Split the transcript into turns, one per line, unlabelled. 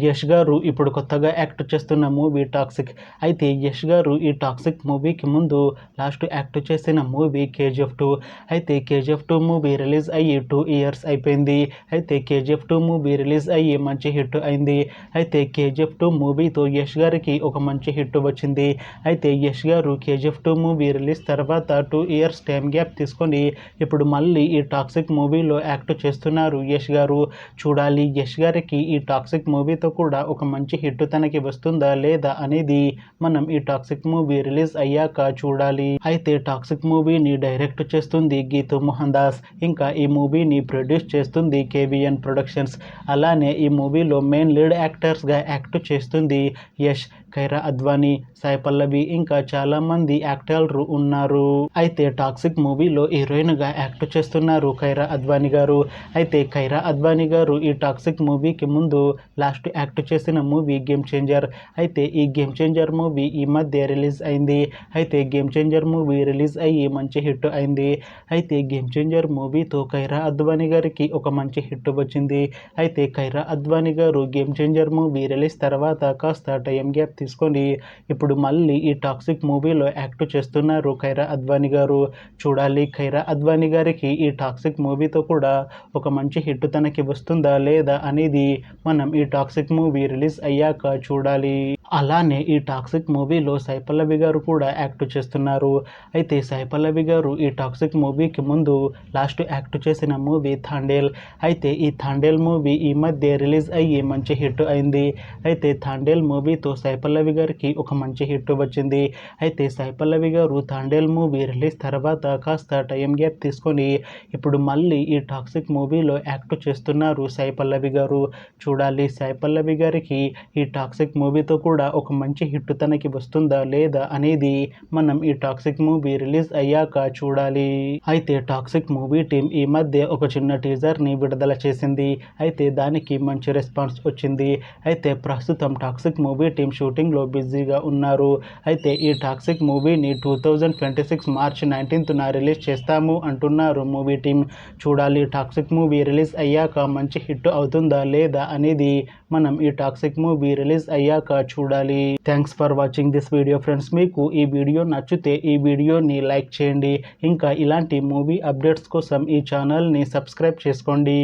యష్ గారు ఇప్పుడు కొత్తగా యాక్ట్ చేస్తున్న మూవీ టాక్సిక్. అయితే యష్ గారు ఈ టాక్సిక్ మూవీకి ముందు లాస్ట్ యాక్ట్ చేసిన మూవీ KGF 2. అయితే KGF 2 మూవీ రిలీజ్ అయ్యి 2 ఇయర్స్ అయిపోయింది. అయితే KGF 2 మూవీ రిలీజ్ అయ్యి మంచి హిట్ అయింది. అయితే KGF 2 మూవీతో యష్ గారికి ఒక మంచి హిట్ వచ్చింది. అయితే యష్ గారు KGF 2 మూవీ రిలీజ్ తర్వాత 2 ఇయర్స్ టైం గ్యాప్ తీసుకొని ఇప్పుడు మళ్ళీ ఈ టాక్సిక్ మూవీలో యాక్ట్ చేస్తున్నారు యష్ గారు. చూడాలి యష్ గారికి ఈ టాక్సిక్ మూవీతో కూడా ఒక మంచి హిట్ తనకి వస్తుందా లేదా అనేది మనం ఈ టాక్సిక్ మూవీ రిలీజ్ అయ్యాక చూడాలి. అయితే టాక్సిక్ మూవీని డైరెక్ట్ చేస్తుంది గీతూ మోహన్ దాస్, ఇంకా ఈ మూవీని ప్రొడ్యూస్ చేస్తుంది KVN ప్రొడక్షన్స్. అలానే ఈ మూవీలో మెయిన్ లీడ్ యాక్టర్స్గా యాక్ట్ చేస్తుంది యష్, కైరా అద్వానీ, సాయి పల్లవి, ఇంకా చాలా మంది యాక్టర్లు ఉన్నారు. అయితే టాక్సిక్ మూవీలో హీరోయిన్గా యాక్ట్ చేస్తున్నారు కైరా అద్వానీ గారు. అయితే కైరా అద్వానీ గారు ఈ టాక్సిక్ మూవీకి ముందు లాస్ట్ యాక్ట్ చేసిన మూవీ గేమ్ చేంజర్. అయితే ఈ గేమ్ చేంజర్ మూవీ ఈ మధ్య రిలీజ్ అయింది. అయితే గేమ్ చేంజర్ మూవీ రిలీజ్ అయ్యి మంచి హిట్ అయింది. అయితే గేమ్ చేంజర్ మూవీతో కైరా అద్వానీ గారికి ఒక మంచి హిట్ వచ్చింది. అయితే కైరా అద్వానీ గారు గేమ్ చేంజర్ మూవీ రిలీజ్ తర్వాత కాస్త టైం గ్యాప్ తీసుకొని ఇప్పుడు మళ్ళీ ఈ టాక్సిక్ మూవీలో యాక్ట్ చేస్తున్నారు కైరా అద్వానీ గారు. చూడాలి కైరా అద్వానీ గారికి ఈ టాక్సిక్ మూవీతో కూడా ఒక మంచి హిట్ తనకి వస్తుందా లేదా అనేది మనం ఈ టాక్సిక్ మూవీ రిలీజ్ అయ్యాక చూడాలి. అలానే ఈ టాక్సిక్ మూవీలో సాయి పల్లవి గారు కూడా యాక్ట్ చేస్తున్నారు. అయితే సాయి పల్లవి గారు ఈ టాక్సిక్ మూవీకి ముందు లాస్ట్ యాక్ట్ చేసిన మూవీ థాండేల్. అయితే ఈ థాండేల్ మూవీ ఈ మధ్య రిలీజ్ అయ్యి మంచి హిట్ అయింది. అయితే థాండేల్ మూవీతో సాయి పల్లవి గారికి ఒక మంచి హిట్ వచ్చింది. అయితే సాయి పల్లవి గారు థాండేల్ మూవీ రిలీజ్ తర్వాత కాస్త టైం గ్యాప్ తీసుకొని ఇప్పుడు మళ్ళీ ఈ టాక్సిక్ మూవీలో యాక్ట్ చేస్తున్నారు సాయి పల్లవి గారు. చూడాలి సాయి పల్లవి గారికి ఈ టాక్సిక్ మూవీతో కూడా ఒక మంచి హిట్ తనకి వస్తుందా లేదా అనేది మనం ఈ టాక్సిక్ మూవీ రిలీజ్ అయ్యాక చూడాలి. అయితే టాక్సిక్ మూవీ టీం ఈ మధ్య ఒక చిన్న టీజర్ని విడుదల చేసింది. అయితే దానికి మంచి రెస్పాన్స్ వచ్చింది. అయితే ప్రస్తుతం టాక్సిక్ మూవీ టీం షూటింగ్లో బిజీగా ఉన్నారు. అయితే ఈ టాక్సిక్ మూవీని 2026 మార్చ్ 19న రిలీజ్ చేస్తాము అంటున్నారు మూవీ టీం. చూడాలి టాక్సిక్ మూవీ రిలీజ్ అయ్యాక మంచి హిట్ అవుతుందా లేదా అనేది మనం ఈ టాక్సిక్ మూవీ రిలీజ్ అయ్యాక చూడాలి. Thanks for watching this video friends. మీకు ఈ వీడియో నచ్చితే ఈ వీడియోని లైక్ చేయండి. ఇంకా ఇలాంటి మూవీ అప్డేట్స్ కోసం ఈ ఛానల్ని సబ్స్క్రైబ్ చేసుకోండి.